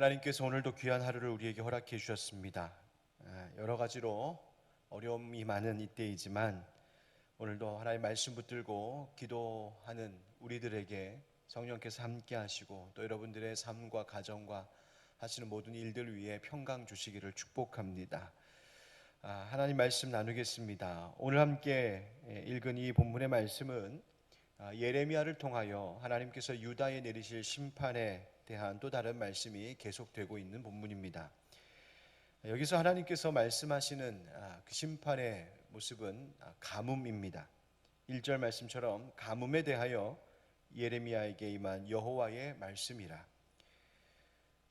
하나님께서 오늘도 귀한 하루를 우리에게 허락해 주셨습니다. 여러 가지로 어려움이 많은 이때이지만 오늘도 하나님의 말씀 붙들고 기도하는 우리들에게 성령께서 함께 하시고 또 여러분들의 삶과 가정과 하시는 모든 일들 위해 평강 주시기를 축복합니다. 하나님 말씀 나누겠습니다. 오늘 함께 읽은 이 본문의 말씀은 예레미야를 통하여 하나님께서 유다에 내리실 심판에 대한 또 다른 말씀이 계속되고 있는 본문입니다. 여기서 하나님께서 말씀하시는 그 심판의 모습은 가뭄입니다. 1절 말씀처럼 가뭄에 대하여 예레미야에게 임한 여호와의 말씀이라.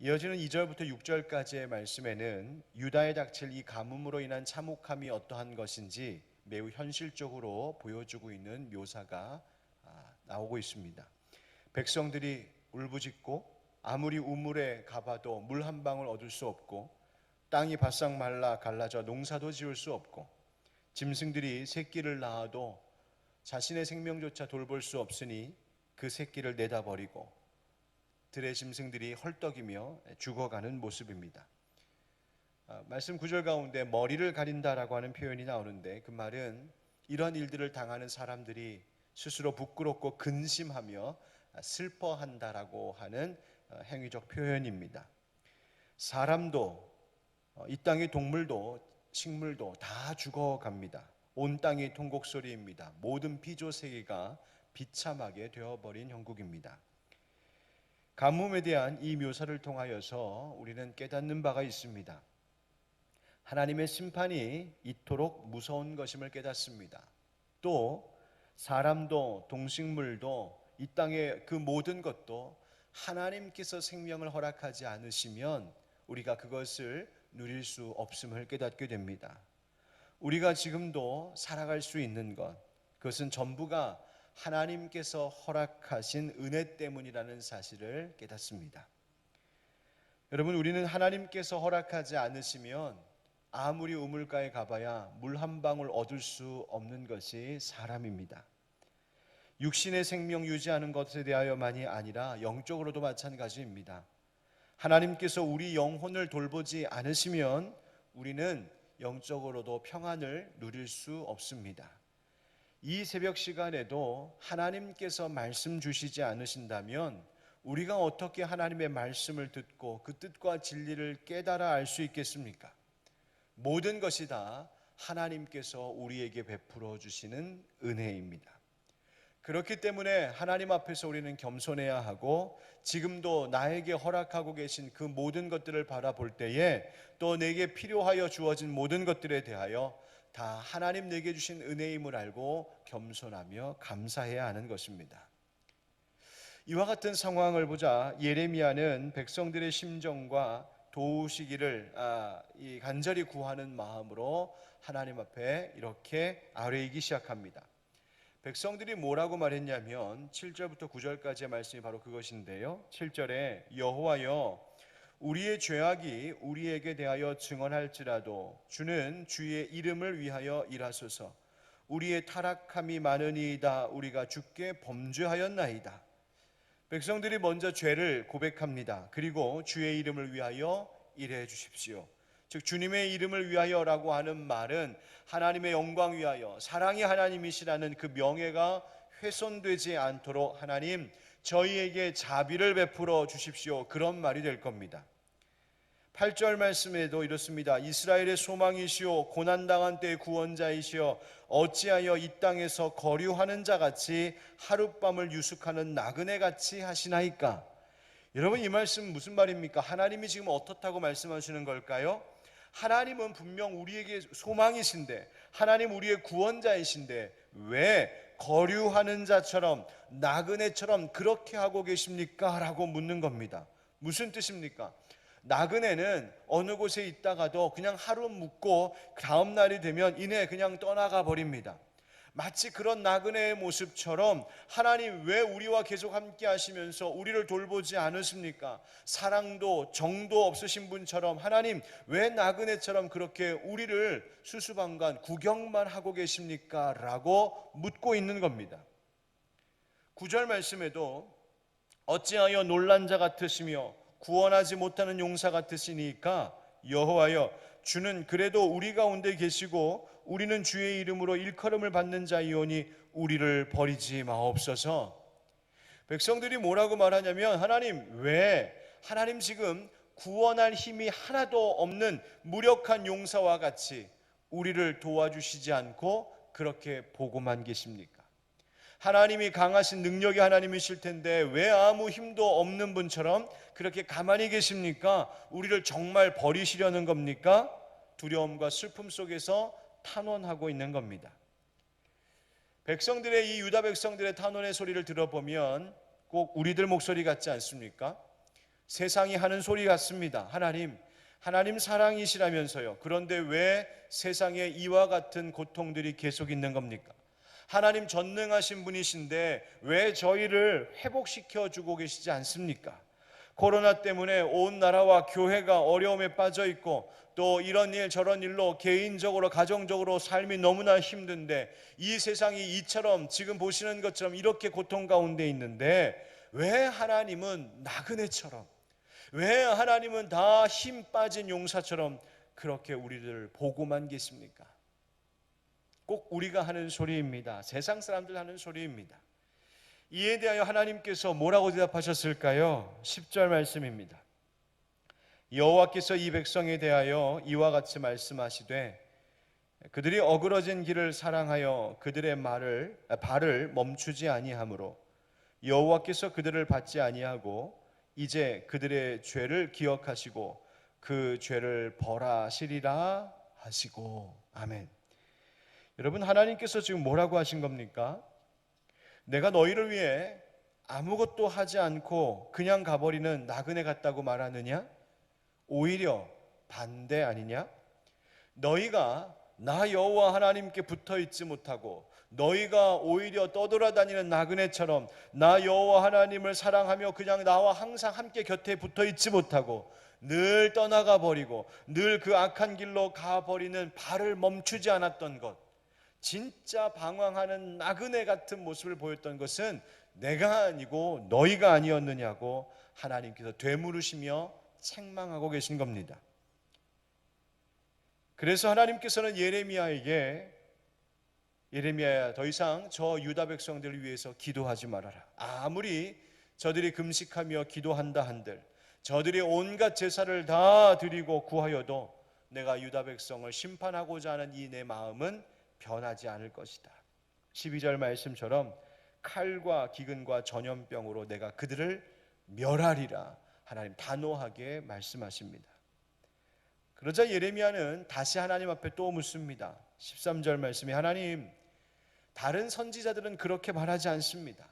이어지는 2절부터 6절까지의 말씀에는 유다에 닥칠 이 가뭄으로 인한 참혹함이 어떠한 것인지 매우 현실적으로 보여주고 있는 묘사가 나오고 있습니다. 백성들이 울부짖고 아무리 우물에 가봐도 물 한 방울 얻을 수 없고 땅이 바싹 말라 갈라져 농사도 지을 수 없고 짐승들이 새끼를 낳아도 자신의 생명조차 돌볼 수 없으니 그 새끼를 내다버리고 들의 짐승들이 헐떡이며 죽어가는 모습입니다. 말씀 9절 가운데 머리를 가린다라고 하는 표현이 나오는데 그 말은 이런 일들을 당하는 사람들이 스스로 부끄럽고 근심하며 슬퍼한다라고 하는 행위적 표현입니다. 사람도 이 땅의 동물도 식물도 다 죽어갑니다. 온 땅이 통곡소리입니다. 모든 피조세계가 비참하게 되어버린 형국입니다. 가뭄에 대한 이 묘사를 통하여서 우리는 깨닫는 바가 있습니다. 하나님의 심판이 이토록 무서운 것임을 깨닫습니다. 또 사람도 동식물도 이 땅의 그 모든 것도 하나님께서 생명을 허락하지 않으시면 우리가 그것을 누릴 수 없음을 깨닫게 됩니다. 우리가 지금도 살아갈 수 있는 것, 그것은 전부가 하나님께서 허락하신 은혜 때문이라는 사실을 깨닫습니다. 여러분, 우리는 하나님께서 허락하지 않으시면 아무리 우물가에 가봐야 물 한 방울 얻을 수 없는 것이 사람입니다. 육신의 생명 유지하는 것에 대하여만이 아니라 영적으로도 마찬가지입니다. 하나님께서 우리 영혼을 돌보지 않으시면 우리는 영적으로도 평안을 누릴 수 없습니다. 이 새벽 시간에도 하나님께서 말씀 주시지 않으신다면 우리가 어떻게 하나님의 말씀을 듣고 그 뜻과 진리를 깨달아 알 수 있겠습니까? 모든 것이 다 하나님께서 우리에게 베풀어 주시는 은혜입니다. 그렇기 때문에 하나님 앞에서 우리는 겸손해야 하고 지금도 나에게 허락하고 계신 그 모든 것들을 바라볼 때에 또 내게 필요하여 주어진 모든 것들에 대하여 다 하나님 내게 주신 은혜임을 알고 겸손하며 감사해야 하는 것입니다. 이와 같은 상황을 보자 예레미야는 백성들의 심정과 도우시기를 간절히 구하는 마음으로 하나님 앞에 이렇게 아뢰이기 시작합니다. 백성들이 뭐라고 말했냐면 7절부터 9절까지의 말씀이 바로 그것인데요. 7절에 여호와여 우리의 죄악이 우리에게 대하여 증언할지라도 주는 주의 이름을 위하여 일하소서. 우리의 타락함이 많으니이다. 우리가 주께 범죄하였나이다. 백성들이 먼저 죄를 고백합니다. 그리고 주의 이름을 위하여 일해 주십시오. 즉 주님의 이름을 위하여라고 하는 말은 하나님의 영광 위하여 사랑의 하나님이시라는 그 명예가 훼손되지 않도록 하나님 저희에게 자비를 베풀어 주십시오. 그런 말이 될 겁니다. 8절 말씀에도 이렇습니다. 이스라엘의 소망이시오 고난당한 때의 구원자이시오 어찌하여 이 땅에서 거류하는 자같이 하룻밤을 유숙하는 나그네같이 하시나이까. 여러분 이 말씀 무슨 말입니까? 하나님이 지금 어떻다고 말씀하시는 걸까요? 하나님은 분명 우리에게 소망이신데 하나님 우리의 구원자이신데 왜 거류하는 자처럼 나그네처럼 그렇게 하고 계십니까? 라고 묻는 겁니다. 무슨 뜻입니까? 나그네는 어느 곳에 있다가도 그냥 하루 묵고 다음 날이 되면 이내 그냥 떠나가 버립니다. 마치 그런 나그네의 모습처럼 하나님 왜 우리와 계속 함께 하시면서 우리를 돌보지 않으십니까? 사랑도 정도 없으신 분처럼 하나님 왜 나그네처럼 그렇게 우리를 수수방관 구경만 하고 계십니까? 라고 묻고 있는 겁니다. 9절 말씀에도 어찌하여 놀란 자 같으시며 구원하지 못하는 용사 같으시니까 여호와여, 주는 그래도 우리 가운데 계시고 우리는 주의 이름으로 일컬음을 받는 자이오니 우리를 버리지 마옵소서. 백성들이 뭐라고 말하냐면, 하나님 지금 구원할 힘이 하나도 없는 무력한 용사와 같이 우리를 도와주시지 않고 그렇게 보고만 계십니까? 하나님이 강하신 능력의 하나님이실 텐데 왜 아무 힘도 없는 분처럼 그렇게 가만히 계십니까? 우리를 정말 버리시려는 겁니까? 두려움과 슬픔 속에서 탄원하고 있는 겁니다. 백성들의 이 유다 백성들의 탄원의 소리를 들어보면 꼭 우리들 목소리 같지 않습니까? 세상이 하는 소리 같습니다. 하나님 사랑이시라면서요. 그런데 왜 세상에 이와 같은 고통들이 계속 있는 겁니까? 하나님 전능하신 분이신데 왜 저희를 회복시켜 주고 계시지 않습니까? 코로나 때문에 온 나라와 교회가 어려움에 빠져 있고 또 이런 일 저런 일로 개인적으로 가정적으로 삶이 너무나 힘든데 이 세상이 이처럼 지금 보시는 것처럼 이렇게 고통 가운데 있는데 왜 하나님은 나그네처럼, 왜 하나님은 다 힘 빠진 용사처럼 그렇게 우리를 보고만 계십니까? 꼭 우리가 하는 소리입니다. 세상 사람들 하는 소리입니다. 이에 대하여 하나님께서 뭐라고 대답하셨을까요? 10절 말씀입니다. 여호와께서 이 백성에 대하여 이와 같이 말씀하시되 그들이 어그러진 길을 사랑하여 그들의 발을 멈추지 아니하므로 여호와께서 그들을 받지 아니하고 이제 그들의 죄를 기억하시고 그 죄를 벌하시리라 하시고. 아멘. 여러분, 하나님께서 지금 뭐라고 하신 겁니까? 내가 너희를 위해 아무것도 하지 않고 그냥 가버리는 나그네 같다고 말하느냐? 오히려 반대 아니냐? 너희가 나 여호와 하나님께 붙어 있지 못하고 너희가 오히려 떠돌아다니는 나그네처럼 나 여호와 하나님을 사랑하며 그냥 나와 항상 함께 곁에 붙어 있지 못하고 늘 떠나가 버리고 늘 그 악한 길로 가버리는 발을 멈추지 않았던 것, 진짜 방황하는 나그네 같은 모습을 보였던 것은 내가 아니고 너희가 아니었느냐고 하나님께서 되물으시며 책망하고 계신 겁니다. 그래서 하나님께서는 예레미야야, 더 이상 저 유다 백성들을 위해서 기도하지 말아라. 아무리 저들이 금식하며 기도한다 한들, 저들이 온갖 제사를 다 드리고 구하여도 내가 유다 백성을 심판하고자 하는 이 내 마음은 변하지 않을 것이다. 12절 말씀처럼 칼과 기근과 전염병으로 내가 그들을 멸하리라 하나님 단호하게 말씀하십니다. 그러자 예레미야는 다시 하나님 앞에 또 묻습니다. 13절 말씀이 하나님, 다른 선지자들은 그렇게 말하지 않습니다.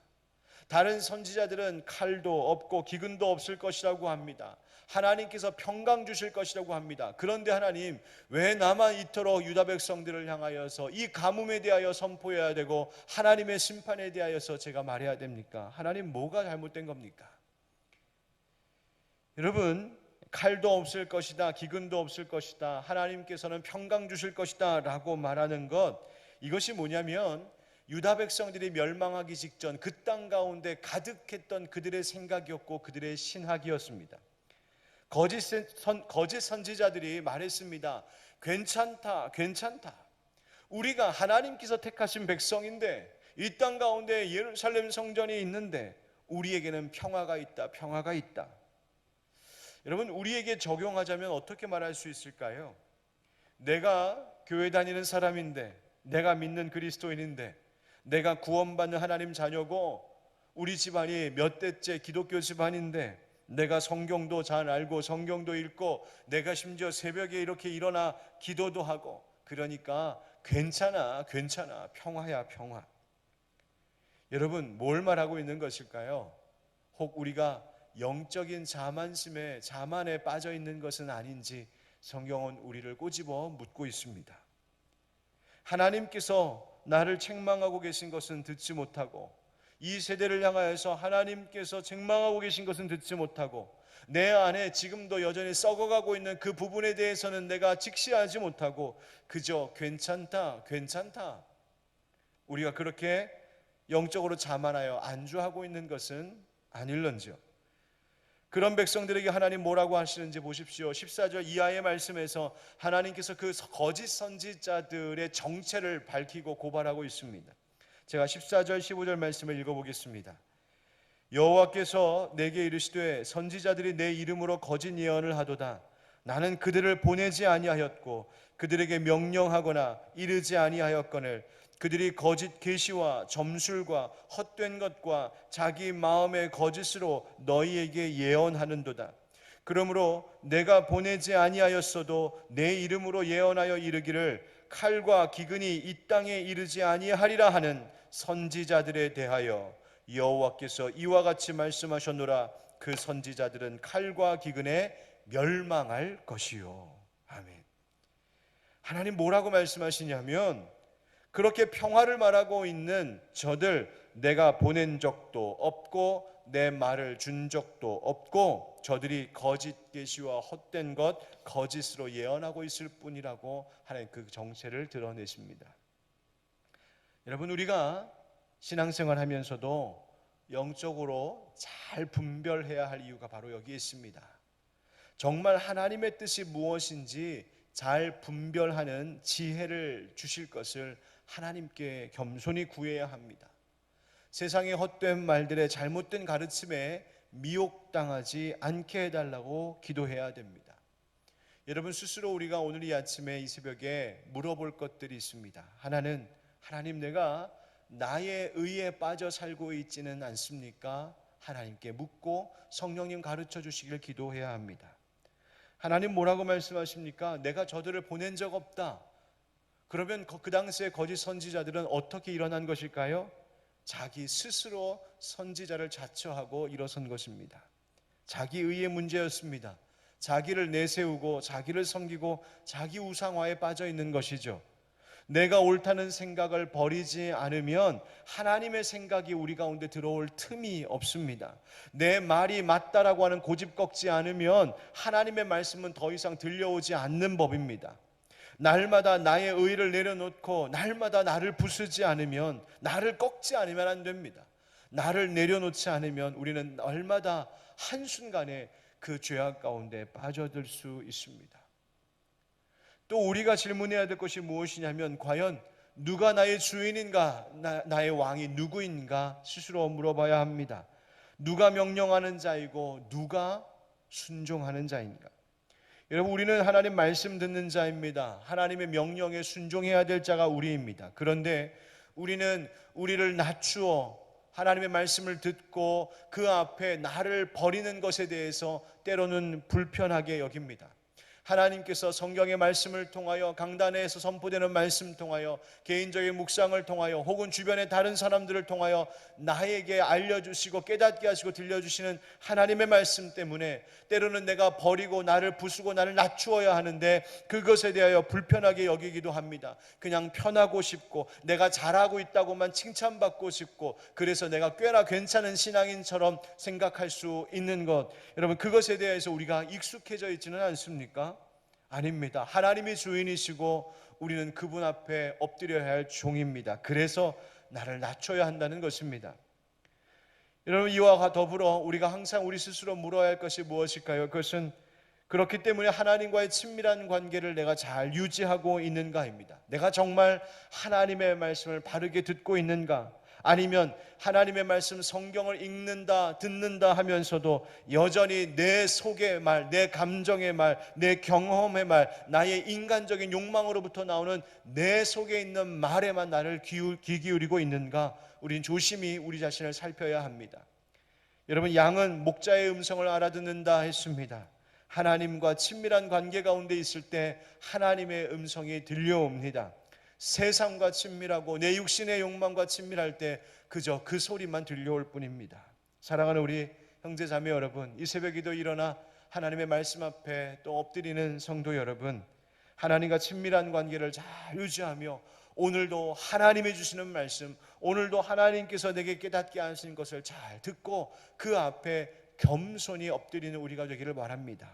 다른 선지자들은 칼도 없고 기근도 없을 것이라고 합니다. 하나님께서 평강 주실 것이라고 합니다. 그런데 하나님, 왜 나만 이토록 유다 백성들을 향하여서 이 가뭄에 대하여 선포해야 되고 하나님의 심판에 대하여서 제가 말해야 됩니까? 하나님, 뭐가 잘못된 겁니까? 여러분, 칼도 없을 것이다, 기근도 없을 것이다, 하나님께서는 평강 주실 것이다 라고 말하는 것, 이것이 뭐냐면 유다 백성들이 멸망하기 직전 그 땅 가운데 가득했던 그들의 생각이었고 그들의 신학이었습니다. 거짓 선지자들이 말했습니다. 괜찮다. 우리가 하나님께서 택하신 백성인데 이 땅 가운데 예루살렘 성전이 있는데 우리에게는 평화가 있다. 여러분, 우리에게 적용하자면 어떻게 말할 수 있을까요? 내가 교회 다니는 사람인데, 내가 믿는 그리스도인인데, 내가 구원받는 하나님 자녀고 우리 집안이 몇 대째 기독교 집안인데 내가 성경도 잘 알고 성경도 읽고 내가 심지어 새벽에 이렇게 일어나 기도도 하고 그러니까 괜찮아, 평화야. 여러분, 뭘 말하고 있는 것일까요? 혹 우리가 영적인 자만에 빠져 있는 것은 아닌지 성경은 우리를 꼬집어 묻고 있습니다. 하나님께서 나를 책망하고 계신 것은 듣지 못하고 이 세대를 향하여서 하나님께서 책망하고 계신 것은 듣지 못하고 내 안에 지금도 여전히 썩어가고 있는 그 부분에 대해서는 내가 직시하지 못하고 그저 괜찮다 우리가 그렇게 영적으로 자만하여 안주하고 있는 것은 아닐런지요. 그런 백성들에게 하나님 뭐라고 하시는지 보십시오. 14절 이하의 말씀에서 하나님께서 그 거짓 선지자들의 정체를 밝히고 고발하고 있습니다. 제가 14절 15절 말씀을 읽어보겠습니다. 여호와께서 내게 이르시되 선지자들이 내 이름으로 거짓 예언을 하도다. 나는 그들을 보내지 아니하였고 그들에게 명령하거나 이르지 아니하였거늘 그들이 거짓 계시와 점술과 헛된 것과 자기 마음의 거짓으로 너희에게 예언하는도다. 그러므로 내가 보내지 아니하였어도 내 이름으로 예언하여 이르기를 칼과 기근이 이 땅에 이르지 아니하리라 하는 선지자들에 대하여 여호와께서 이와 같이 말씀하셨노라. 그 선지자들은 칼과 기근에 멸망할 것이요. 아멘. 하나님 뭐라고 말씀하시냐면 그렇게 평화를 말하고 있는 저들 내가 보낸 적도 없고 내 말을 준 적도 없고 저들이 거짓 계시와 헛된 것 거짓으로 예언하고 있을 뿐이라고 하나님 그 정체를 드러내십니다. 여러분 우리가 신앙생활 하면서도 영적으로 잘 분별해야 할 이유가 바로 여기에 있습니다. 정말 하나님의 뜻이 무엇인지 잘 분별하는 지혜를 주실 것을 하나님께 겸손히 구해야 합니다. 세상의 헛된 말들의 잘못된 가르침에 미혹당하지 않게 해달라고 기도해야 됩니다. 여러분 스스로 우리가 오늘 이 아침에 이 새벽에 물어볼 것들이 있습니다. 하나는 하나님 내가 나의 의에 빠져 살고 있지는 않습니까? 하나님께 묻고 성령님 가르쳐 주시길 기도해야 합니다. 하나님 뭐라고 말씀하십니까? 내가 저들을 보낸 적 없다. 그러면 그 당시에 거짓 선지자들은 어떻게 일어난 것일까요? 자기 스스로 선지자를 자처하고 일어선 것입니다. 자기 의의 문제였습니다. 자기를 내세우고 자기를 섬기고 자기 우상화에 빠져 있는 것이죠. 내가 옳다는 생각을 버리지 않으면 하나님의 생각이 우리 가운데 들어올 틈이 없습니다. 내 말이 맞다라고 하는 고집 꺾지 않으면 하나님의 말씀은 더 이상 들려오지 않는 법입니다. 날마다 나의 의를 내려놓고 날마다 나를 부수지 않으면, 나를 꺾지 않으면 안 됩니다. 나를 내려놓지 않으면 우리는 날마다 한순간에 그 죄악 가운데 빠져들 수 있습니다. 또 우리가 질문해야 될 것이 무엇이냐면 과연 누가 나의 주인인가, 나의 왕이 누구인가 스스로 물어봐야 합니다. 누가 명령하는 자이고 누가 순종하는 자인가? 여러분 우리는 하나님 말씀 듣는 자입니다. 하나님의 명령에 순종해야 될 자가 우리입니다. 그런데 우리는 우리를 낮추어 하나님의 말씀을 듣고 그 앞에 나를 버리는 것에 대해서 때로는 불편하게 여깁니다. 하나님께서 성경의 말씀을 통하여 강단에서 선포되는 말씀 통하여 개인적인 묵상을 통하여 혹은 주변의 다른 사람들을 통하여 나에게 알려주시고 깨닫게 하시고 들려주시는 하나님의 말씀 때문에 때로는 내가 버리고 나를 부수고 나를 낮추어야 하는데 그것에 대하여 불편하게 여기기도 합니다. 그냥 편하고 싶고 내가 잘하고 있다고만 칭찬받고 싶고 그래서 내가 꽤나 괜찮은 신앙인처럼 생각할 수 있는 것, 여러분 그것에 대해서 우리가 익숙해져 있지는 않습니까? 아닙니다. 하나님이 주인이시고 우리는 그분 앞에 엎드려야 할 종입니다. 그래서 나를 낮춰야 한다는 것입니다. 여러분 이와 더불어 우리가 항상 우리 스스로 물어야 할 것이 무엇일까요? 그것은 그렇기 때문에 하나님과의 친밀한 관계를 내가 잘 유지하고 있는가입니다. 내가 정말 하나님의 말씀을 바르게 듣고 있는가? 아니면 하나님의 말씀 성경을 읽는다 듣는다 하면서도 여전히 내 속의 말, 내 감정의 말, 내 경험의 말, 나의 인간적인 욕망으로부터 나오는 내 속에 있는 말에만 나를 귀 기울이고 있는가? 우린 조심히 우리 자신을 살펴야 합니다. 여러분 양은 목자의 음성을 알아듣는다 했습니다. 하나님과 친밀한 관계 가운데 있을 때 하나님의 음성이 들려옵니다. 세상과 친밀하고 내 육신의 욕망과 친밀할 때 그저 그 소리만 들려올 뿐입니다. 사랑하는 우리 형제 자매 여러분, 이 새벽에도 일어나 하나님의 말씀 앞에 또 엎드리는 성도 여러분, 하나님과 친밀한 관계를 잘 유지하며 오늘도 하나님이 주시는 말씀, 오늘도 하나님께서 내게 깨닫게 하신 것을 잘 듣고 그 앞에 겸손히 엎드리는 우리가 되기를 바랍니다.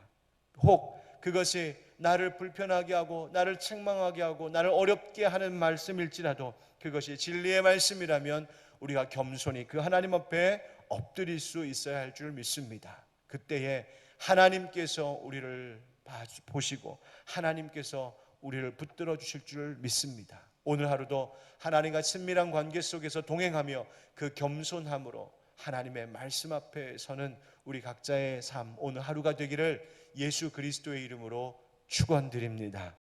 혹 그것이 나를 불편하게 하고 나를 책망하게 하고 나를 어렵게 하는 말씀일지라도 그것이 진리의 말씀이라면 우리가 겸손히 그 하나님 앞에 엎드릴 수 있어야 할 줄 믿습니다. 그때에 하나님께서 우리를 보시고 하나님께서 우리를 붙들어 주실 줄 믿습니다. 오늘 하루도 하나님과 친밀한 관계 속에서 동행하며 그 겸손함으로 하나님의 말씀 앞에 서는 우리 각자의 삶, 오늘 하루가 되기를 예수 그리스도의 이름으로 축원드립니다.